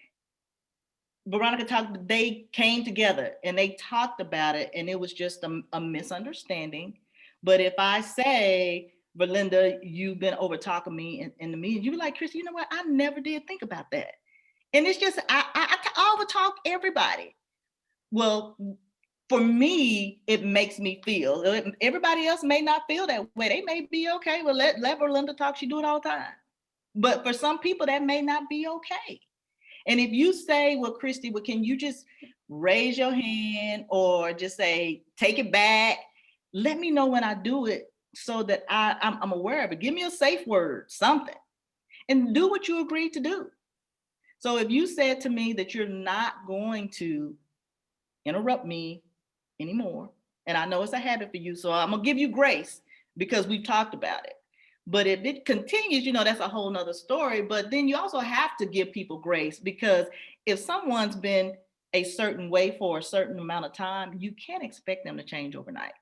Veronica they came together and they talked about it, and it was just a misunderstanding. But if I say, Belinda, you've been over talking me in the meeting. You be like, Christy, you know what? I never did think about that. And it's just, I over talk everybody. Well, for me, it makes me feel, everybody else may not feel that way. They may be okay. Well, let Belinda talk. She do it all the time. But for some people, that may not be okay. And if you say, well, Christy, well, can you just raise your hand or just say, take it back? Let me know when I do it so that I'm aware of it. Give me a safe word, something, and do what you agreed to do. So if you said to me that you're not going to interrupt me anymore, and I know it's a habit for you, so I'm gonna give you grace because we've talked about it. But if it continues, you know, that's a whole nother story. But then you also have to give people grace, because if someone's been a certain way for a certain amount of time, you can't expect them to change overnight.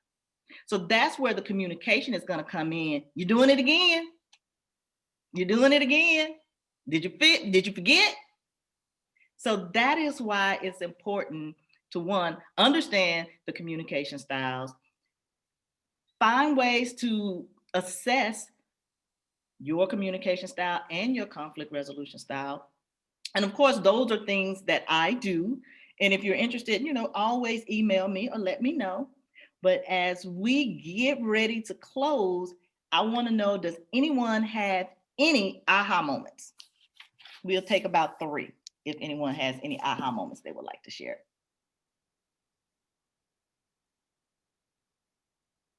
So that's where the communication is going to come in. You're doing it again. You're doing it again. Did you forget? So that is why it's important to, one, understand the communication styles, find ways to assess your communication style and your conflict resolution style. And of course, those are things that I do. And if you're interested, you know, always email me or let me know. But as we get ready to close, I want to know, does anyone have any aha moments? We'll take about 3 if anyone has any aha moments they would like to share.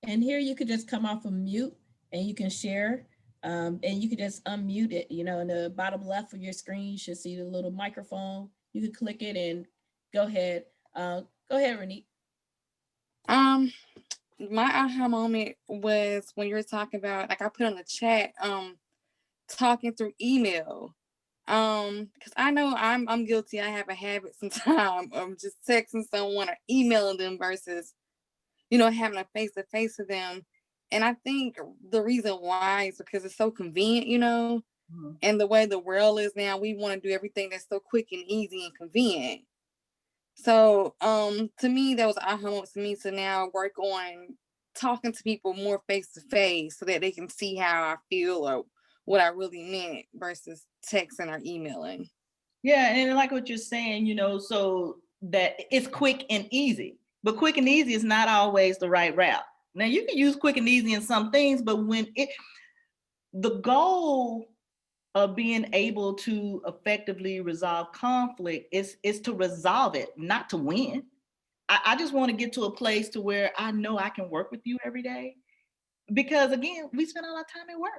And here you could just come off of mute and you can share, and you could just unmute it. You know, in the bottom left of your screen, you should see the little microphone. You can click it and go ahead. Go ahead, Renee. My aha moment was when you were talking about, like I put on the chat, talking through email. Because I know I'm guilty. I have a habit sometimes of just texting someone or emailing them versus, you know, having a face-to-face with them. And I think the reason why is because it's so convenient, you know, and the way the world is now, we want to do everything that's so quick and easy and convenient. So to me, that was aha moment to me to now work on talking to people more face-to-face so that they can see how I feel or what I really meant versus texting or emailing. Yeah, and like what you're saying, you know, so that it's quick and easy, but quick and easy is not always the right route. Now you can use quick and easy in some things, but when the goal of being able to effectively resolve conflict is to resolve it, not to win. I just want to get to a place to where I know I can work with you every day, because again, we spend a lot of time at work.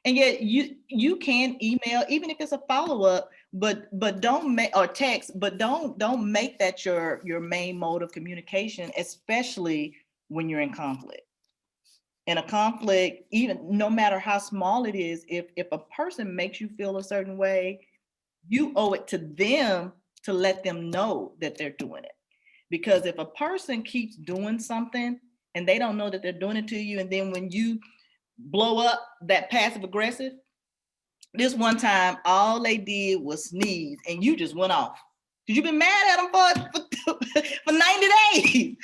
And yet you can email, even if it's a follow-up, but don't make, or text, but don't make that your main mode of communication, especially when you're in conflict. In a conflict, even no matter how small it is, if a person makes you feel a certain way, you owe it to them to let them know that they're doing it. Because if a person keeps doing something and they don't know that they're doing it to you, and then when you blow up that passive aggressive, this one time all they did was sneeze and you just went off because you've been mad at them for 90 days.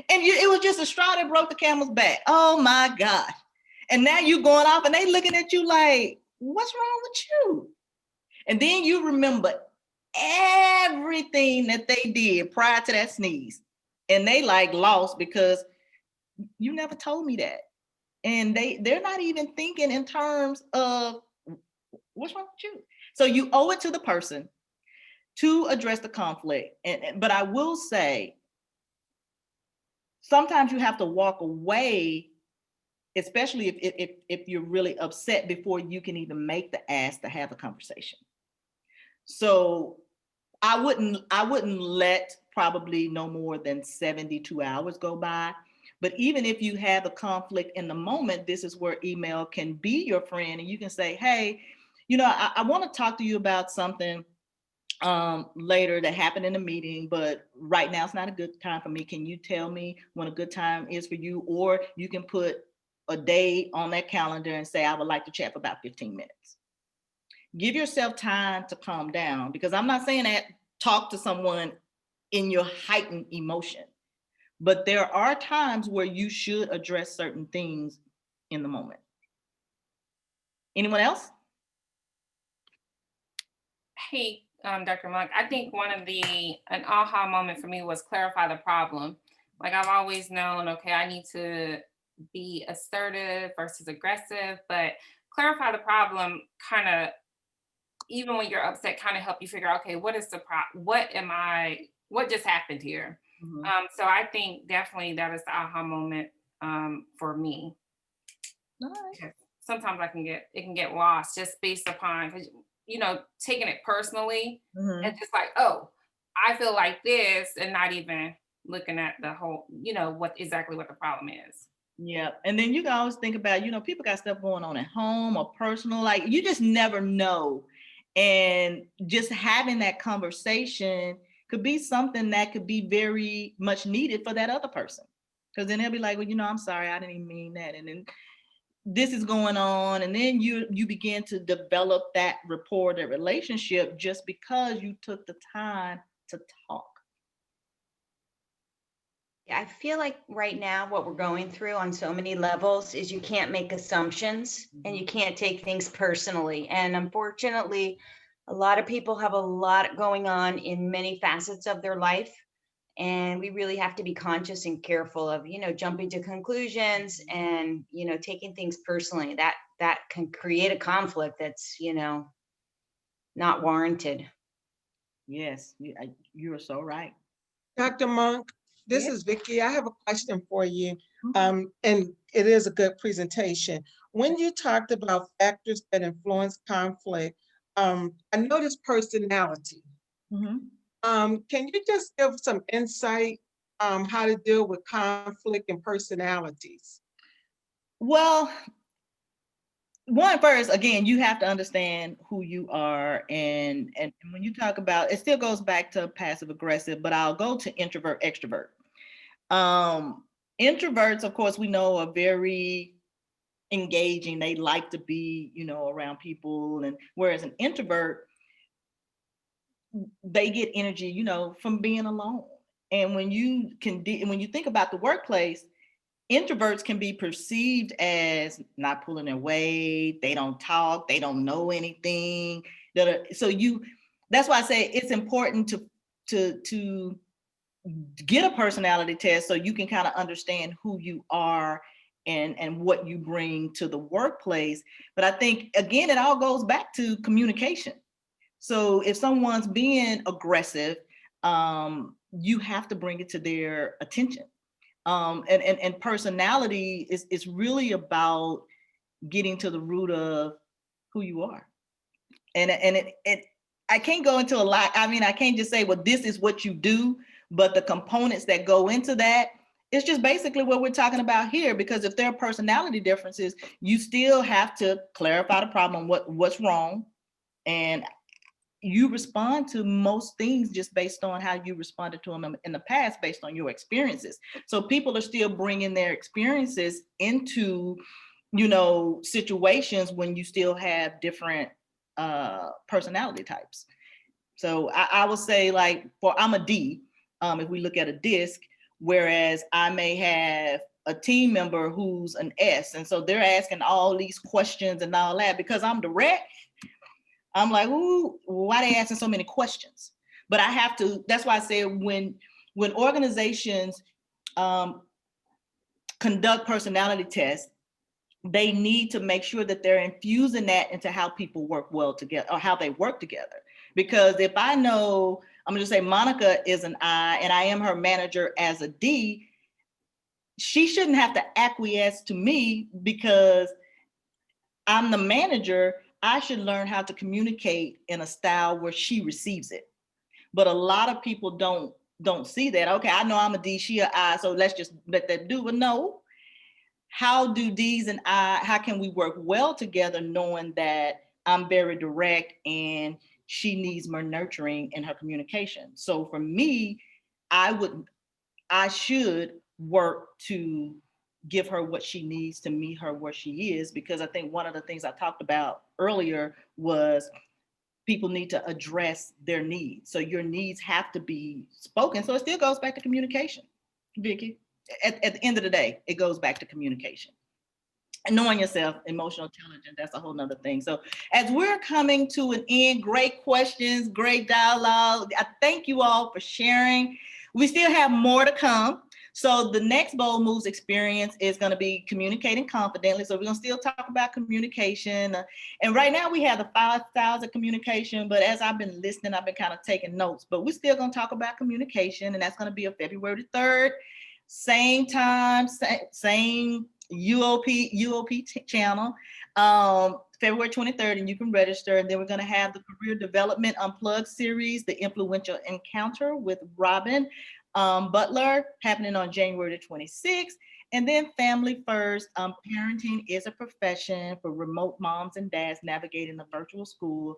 And it was just a straw that broke the camel's back. Oh my God. And now you going off and they looking at you like, what's wrong with you? And then you remember everything that they did prior to that sneeze. And they like lost because you never told me that. And they're not even thinking in terms of what's wrong with you. So you owe it to the person to address the conflict. But I will say, sometimes you have to walk away, especially if you're really upset, before you can even make the ask to have a conversation. So I wouldn't let probably no more than 72 hours go by. But even if you have a conflict in the moment, this is where email can be your friend. And you can say, hey, you know, I want to talk to you about something later that happened in a meeting, but right now it's not a good time for me. Can you tell me when a good time is for you? Or you can put a day on that calendar and say, I would like to chat for about 15 minutes. Give yourself time to calm down, because I'm not saying that talk to someone in your heightened emotion. But there are times where you should address certain things in the moment. Anyone else? Hey, Dr. Monk, I think an aha moment for me was clarify the problem. Like I've always known, okay, I need to be assertive versus aggressive, but clarify the problem kind of, even when you're upset, kind of help you figure out, okay, what is the problem? What just happened here? Mhm. So I think definitely that is the aha moment for me. All right. Sometimes it can get lost just based upon, 'cause, taking it personally Mhm. and just like, oh, I feel like this, and not even looking at the whole, what the problem is. Yeah. And then you can always think about, people got stuff going on at home or personal, like you just never know. And just having that conversation could be something that could be very much needed for that other person. Because then they'll be like, well, I'm sorry, I didn't even mean that. And then this is going on. And then you begin to develop that rapport, that relationship, just because you took the time to talk. I feel like right now what we're going through on so many levels is you can't make assumptions and you can't take things personally. And unfortunately, a lot of people have a lot going on in many facets of their life. And we really have to be conscious and careful of, jumping to conclusions and, taking things personally. That can create a conflict that's, not warranted. Yes, you are so right. Dr. Monk, this Yeah. is Vicky. I have a question for you. Mhm. And it is a good presentation. When you talked about factors that influence conflict, I noticed personality. Mhm. Can you just give some insight how to deal with conflict and personalities? Well, first, again, you have to understand who you are. And when you talk about, it still goes back to passive aggressive, but I'll go to introvert, extrovert. Introverts, of course, we know are very engaging. They like to be, around people. And whereas an introvert, they get energy, from being alone. And when you think about the workplace, introverts can be perceived as not pulling their weight. They don't talk. They don't know anything. That's why I say it's important to get a personality test so you can kind of understand who you are and what you bring to the workplace. But I think, again, it all goes back to communication. So if someone's being aggressive, you have to bring it to their attention. And personality is really about getting to the root of who you are. And I can't go into a lot. I mean, I can't just say, well, this is what you do, but the components that go into that, it's just basically what we're talking about here. Because if there are personality differences, you still have to clarify the problem, what's wrong, and you respond to most things just based on how you responded to them in the past, based on your experiences. So people are still bringing their experiences into, situations when you still have different personality types. So I would say, like, I'm a D, if we look at a disc, whereas I may have a team member who's an S. And so they're asking all these questions and all that because I'm direct. I'm like, ooh, why are they asking so many questions? But I have to, that's why I say when organizations conduct personality tests, they need to make sure that they're infusing that into how people work well together, or how they work together. Because if I know, I'm gonna just say Monica is an I and I am her manager as a D, she shouldn't have to acquiesce to me because I'm the manager. I should learn how to communicate in a style where she receives it. But a lot of people don't see that. Okay, I know I'm a D, she a I, so let's just let that do. But no, how do D's and I, how can we work well together knowing that I'm very direct and she needs more nurturing in her communication? So for me, I should work to give her what she needs to meet her where she is, because I think one of the things I talked about earlier was people need to address their needs. So your needs have to be spoken. So it still goes back to communication, Vicky. At the end of the day, it goes back to communication. And knowing yourself, emotional intelligence, that's a whole nother thing. So as we're coming to an end, great questions, great dialogue. I thank you all for sharing. We still have more to come. So the next Bold Moves experience is going to be communicating confidently. So we're going to still talk about communication. And right now we have the 5 styles of communication, but as I've been listening, I've been kind of taking notes, but we're still going to talk about communication, and that's going to be on February 3rd, same time, same UOP channel, February 23rd, and you can register. And then we're going to have the Career Development Unplugged series, The Influential Encounter with Robin Butler, happening on January the 26th. And then Family First, Parenting is a Profession for Remote Moms and Dads Navigating the Virtual School,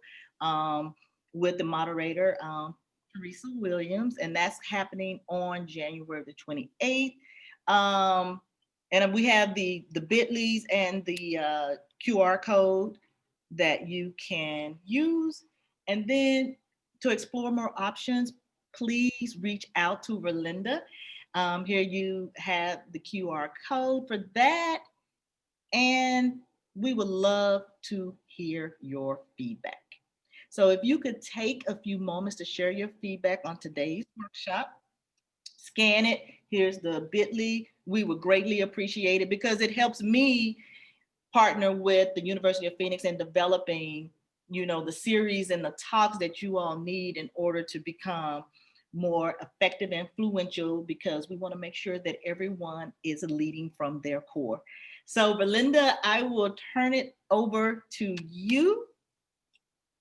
with the moderator, Teresa Williams, and that's happening on January the 28th. And we have the bit.lys and the QR code that you can use. And then to explore more options, please reach out to Verlinda. Here you have the QR code for that. And we would love to hear your feedback. So if you could take a few moments to share your feedback on today's workshop, scan it. Here's the bit.ly. We would greatly appreciate it because it helps me partner with the University of Phoenix in developing, the series and the talks that you all need in order to become more effective and influential, because we want to make sure that everyone is leading from their core. So Verlinda, I will turn it over to you.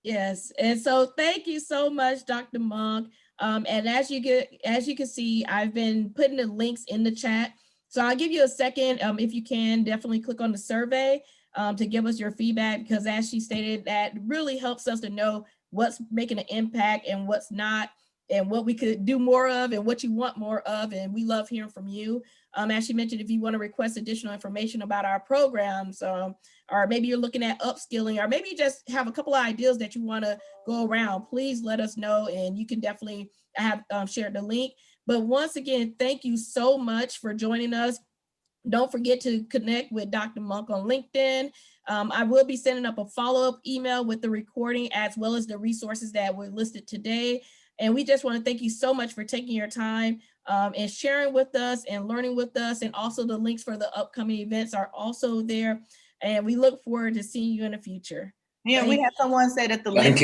Yes, and so thank you so much, Dr. Monk. And as you can see, I've been putting the links in the chat. So I'll give you a second. If you can, definitely click on the survey to give us your feedback, because as she stated, that really helps us to know what's making an impact and what's not, and what we could do more of and what you want more of. And we love hearing from you. As she mentioned, if you want to request additional information about our programs, or maybe you're looking at upskilling, or maybe you just have a couple of ideas that you want to go around, please let us know, and you can definitely have shared the link. But once again, thank you so much for joining us. Don't forget to connect with Dr. Monk on LinkedIn. I will be sending up a follow-up email with the recording as well as the resources that were listed today. And we just want to thank you so much for taking your time and sharing with us and learning with us. And also the links for the upcoming events are also there. And we look forward to seeing you in the future. Yeah, we had someone say that the link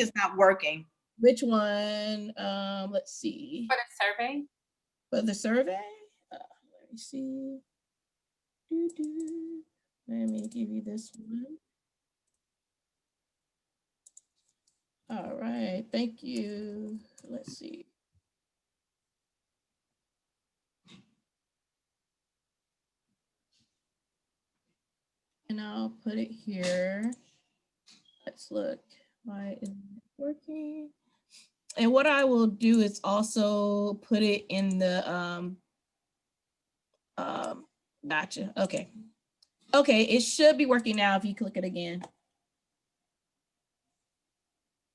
is not working. Which one? Let's see. For the survey? For the survey? Let me see. Let me give you this one. All right, thank you. Let's see. And I'll put it here. Let's look. Why isn't it working? And what I will do is also put it in the gotcha. Okay. Okay, it should be working now if you click it again.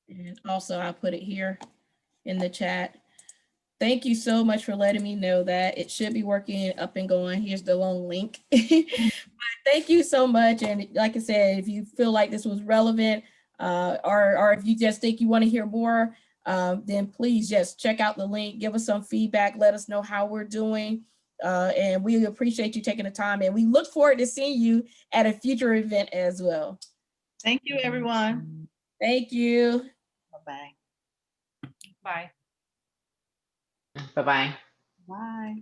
And also I'll put it here in the chat. Thank you so much for letting me know that it should be working, up and going. Here's the long link. Thank you so much. And like I said, if you feel like this was relevant, or if you just think you want to hear more, then please just check out the link, give us some feedback, let us know how we're doing. And we appreciate you taking the time, and we look forward to seeing you at a future event as well. Thank you, everyone. Thank you. Bye-bye. Bye. Bye-bye. Bye.